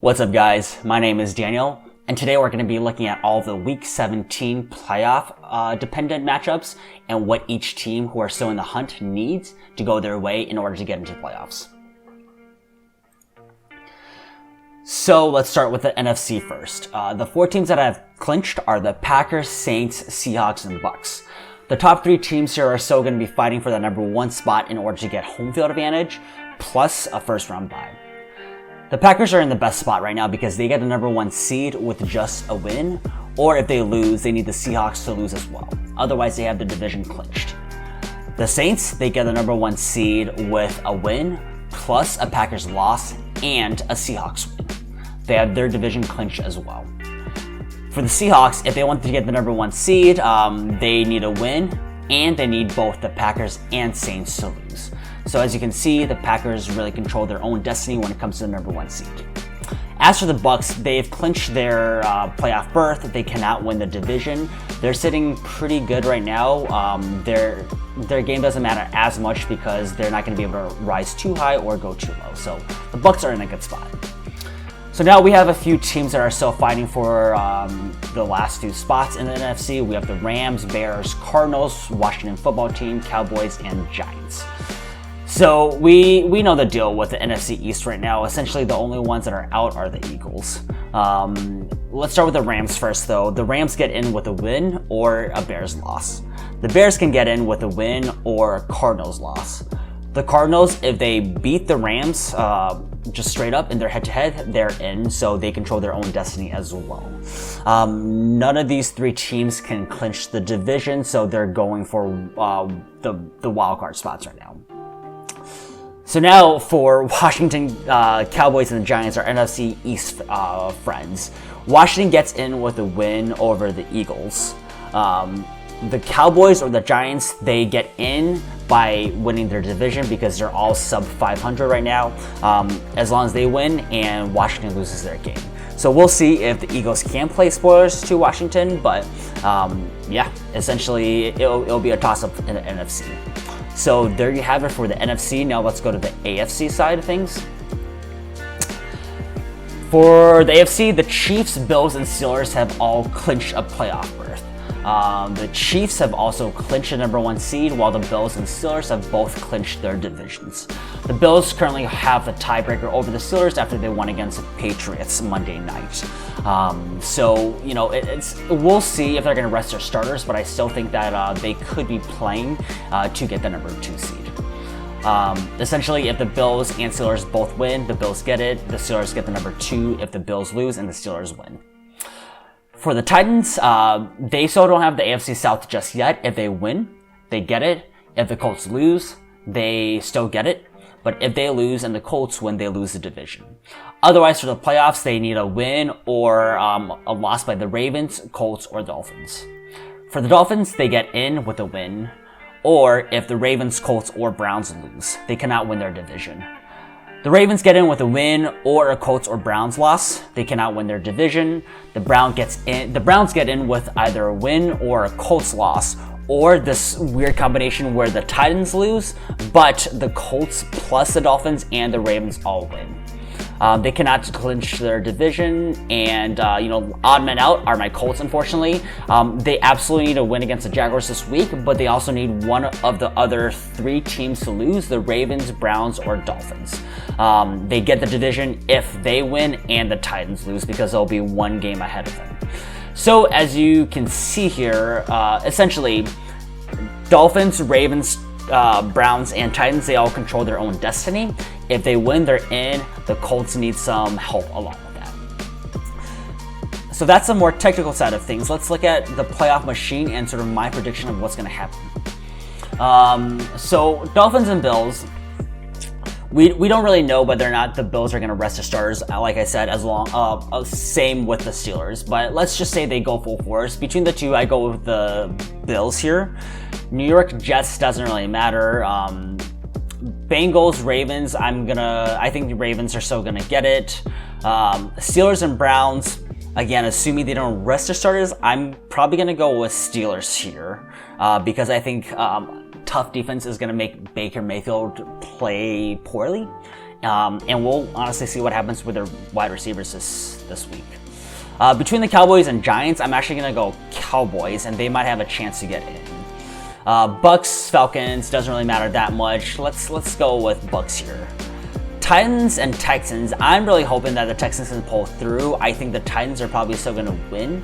What's up, guys? My name is Daniel, and today we're going to be looking at all of the Week 17 playoff dependent matchups and what each team who are still in the hunt needs to go their way in order to get into the playoffs. So let's start with the NFC first. The four teams that have clinched are the Packers, Saints, Seahawks, and Bucs. The top three teams here are still going to be fighting for the number one spot in order to get home field advantage, plus a first round bye. The Packers are in the best spot right now because they get the number one seed with just a win, or if they lose, they need the Seahawks to lose as well. Otherwise, they have the division clinched. The Saints, they get the number one seed with a win, plus a Packers loss, and a Seahawks win. They have their division clinched as well. For the Seahawks, if they want to get the number one seed, they need a win, and they need both the Packers and Saints to lose. So as you can see, the Packers really control their own destiny when it comes to the number one seed. As for the Bucs, they've clinched their playoff berth. They cannot win the division. They're sitting pretty good right now. Their game doesn't matter as much because they're not going to be able to rise too high or go too low. So the Bucs are in a good spot. So now we have a few teams that are still fighting for the last two spots in the NFC. We have the Rams, Bears, Cardinals, Washington football team, Cowboys, and Giants. So we know the deal with the NFC East right now. Essentially, the only ones that are out are the Eagles. Let's start with the Rams first, though. The Rams get in with a win or a Bears loss. The Bears can get in with a win or a Cardinals loss. The Cardinals, if they beat the Rams just straight up in their head-to-head, they're in, so they control their own destiny as well. None of these three teams can clinch the division, so they're going for the wild card spots right now. So now for Washington, Cowboys and the Giants, our NFC East friends. Washington gets in with a win over the Eagles. The Cowboys or the Giants, they get in by winning their division because they're all sub 500 right now, as long as they win and Washington loses their game. So we'll see if the Eagles can play spoilers to Washington, but yeah, essentially it'll be a toss-up in the NFC. So there you have it for the NFC. Now let's go to the AFC side of things. For the AFC, the Chiefs, Bills, and Steelers have all clinched a playoff berth. The Chiefs have also clinched the number one seed, while the Bills and Steelers have both clinched their divisions. The Bills currently have the tiebreaker over the Steelers after they won against the Patriots Monday night. So, you know, we'll see if they're going to rest their starters, but I still think that they could be playing to get the number two seed. Essentially, if the Bills and Steelers both win, the Bills get it, the Steelers get the number two if the Bills lose and the Steelers win. For the Titans, they still don't have the AFC South just yet. If they win, they get it. If the Colts lose, they still get it. But if they lose and the Colts win, they lose the division. Otherwise, for the playoffs, they need a win or a loss by the Ravens, Colts, or Dolphins. For the Dolphins, they get in with a win. Or if the Ravens, Colts, or Browns lose, they cannot win their division. The Ravens get in with a win or a Colts or Browns loss. They cannot win their division. The Browns get in with either a win or a Colts loss, or this weird combination where the Titans lose, but the Colts plus the Dolphins and the Ravens all win. They cannot clinch their division, and odd men out are my Colts, unfortunately. They absolutely need a win against the Jaguars this week, but they also need one of the other three teams to lose, the Ravens, Browns, or Dolphins. They get the division if they win and the Titans lose because they'll be one game ahead of them. So as you can see here, essentially, Dolphins, Ravens, Browns, and Titans, they all control their own destiny. If they win, they're in. The Colts need some help along with that. So that's the more technical side of things. Let's look at the playoff machine and sort of my prediction of what's going to happen. So Dolphins and Bills, we don't really know whether or not the Bills are going to rest their starters, like I said, same with the Steelers. But let's just say they go full force. Between the two, I go with the Bills here. New York Jets doesn't really matter. Bengals, Ravens, I think the Ravens are still gonna get it. Steelers and Browns, again, assuming they don't rest their starters, I'm probably gonna go with Steelers here because I think tough defense is gonna make Baker Mayfield play poorly, And we'll honestly see what happens with their wide receivers this week. Between the Cowboys and Giants, I'm actually going to go Cowboys, and they might have a chance to get in. Bucs, Falcons, doesn't really matter that much. Let's go with Bucs here. Titans and Texans, I'm really hoping that the Texans can pull through. I think the Titans are probably still going to win.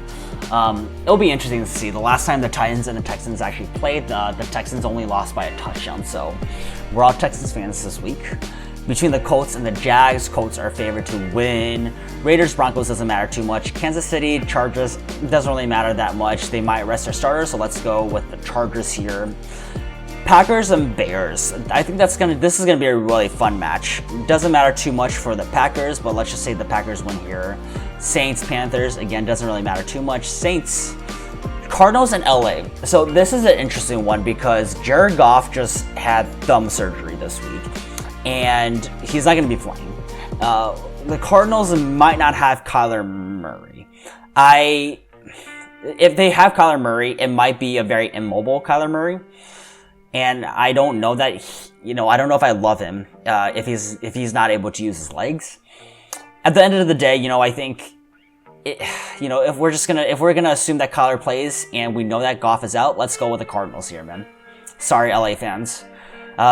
It'll be interesting to see. The last time the Titans and the Texans actually played, the Texans only lost by a touchdown. So we're all Texans fans this week. Between the Colts and the Jags, Colts are favored to win. Raiders, Broncos doesn't matter too much. Kansas City, Chargers doesn't really matter that much. They might rest their starters, so let's go with the Chargers here. Packers and Bears. I think this is gonna be a really fun match. Doesn't matter too much for the Packers, but let's just say the Packers win here. Saints, Panthers, again, doesn't really matter too much. Saints, Cardinals and LA. So this is an interesting one because Jared Goff just had thumb surgery this week, and he's not gonna be playing. The Cardinals might not have Kyler Murray. If they have Kyler Murray, it might be a very immobile Kyler Murray. And I don't know that, I don't know if I love him if he's not able to use his legs. At the end of the day, I think, if we're gonna assume that Kyler plays and we know that Goff is out, let's go with the Cardinals here, man. Sorry, LA fans.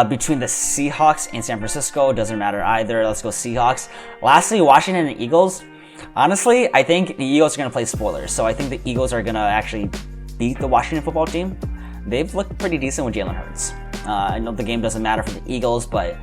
Between the Seahawks and San Francisco, doesn't matter either. Let's go Seahawks. Lastly, Washington and Eagles. Honestly, I think the Eagles are gonna play spoilers, so I think the Eagles are gonna actually beat the Washington football team. They've looked pretty decent with Jalen Hurts. I know the game doesn't matter for the Eagles, but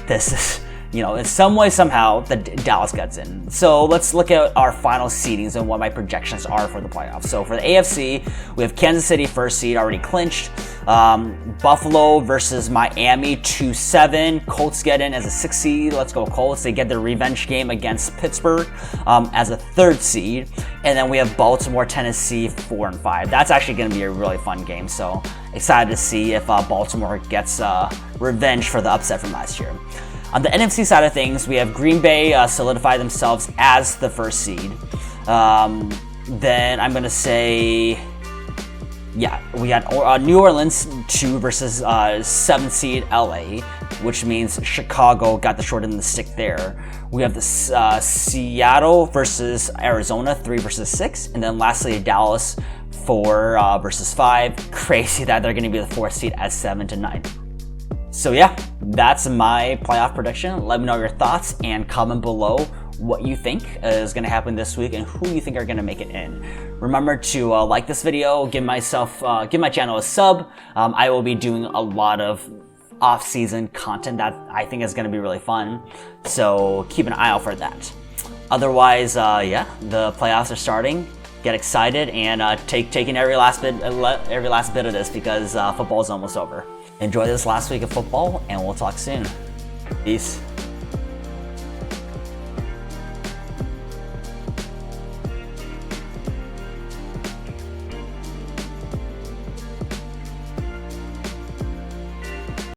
this is, in some way, somehow, the Dallas gets in. So let's look at our final seedings and what my projections are for the playoffs. So for the AFC, we have Kansas City first seed already clinched. Buffalo versus Miami 2-7. Colts get in as a 6th seed. Let's go Colts. They get their revenge game against Pittsburgh as a 3rd seed. And then we have Baltimore, Tennessee 4-5. That's actually going to be a really fun game. So excited to see if Baltimore gets revenge for the upset from last year. On the NFC side of things, we have Green Bay solidify themselves as the 1st seed. Then I'm going to say, we got New Orleans 2 versus 7th seed LA, which means Chicago got the short end of the stick there. We have the Seattle versus Arizona 3 versus 6. And then lastly, Dallas 4 versus 5. Crazy that they're going to be the 4th seed at 7-9. So that's my playoff prediction. Let me know your thoughts and comment below what you think is going to happen this week and who you think are going to make it in. Remember to like this video, give my channel a sub. I will be doing a lot of off-season content that I think is going to be really fun. So keep an eye out for that. Otherwise, the playoffs are starting. Get excited and taking every last bit of this because football is almost over. Enjoy this last week of football, and we'll talk soon. Peace.